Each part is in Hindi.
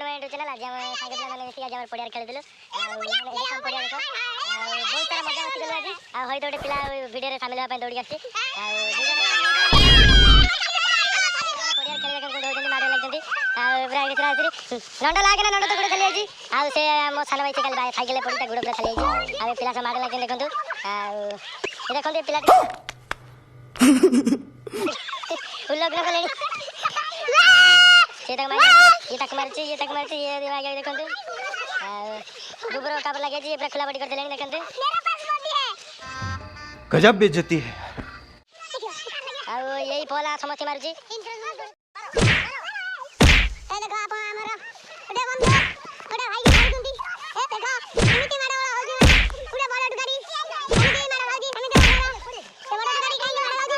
फंडामेंटल चैनल आज हम सागे पिला माने मिसी आज हम पडियार खेल दिलो ए काम पडिया देखो बहुत सारा मजा आसी गलो आज आ होय तोडे पिला वीडियो रे शामिल होबा दौड़ी आसी पडियार खेल देखो दौड़ी मारे लग जंदी आ ब्राइड चला आसी नंडा लागे ना नंडा तो गुडे चली आजी आ से मो सानो भाई साइकिल बाय साइकिल पड़ी ता गुडे पुरा चली आजी आ पिला से मारे लग देखंतु आ देखंतु पिला उल्लग न कले ये तक मारची ये आगे देखंतु गुबरो काबर लगे जी पूरा खुला बॉडी कर देले देखंतु मेरा पास बॉडी है गजब बेइज्जती है आ यही पोला समस्या मारची ए देखो आप हमरा ओडे बंद ओडे भाई मार दुंदी ए देखो एमिति मारा वाला हो जी पूरा बड़ा गाड़ी एमिति मारा वाला जी एमिति मारा ए बड़ा गाड़ी काई मारा वाला जी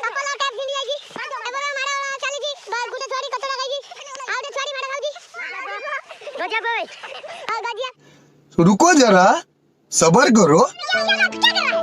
कपला टैप गिंडी आजी ए बड़ा मारा वाला चली जी बस गुटे छोरी कतरा गई जी आउटे छोरी मारा खाऊ जी गजब भाई आ गजिया रुको जरा सबर करो क्या कर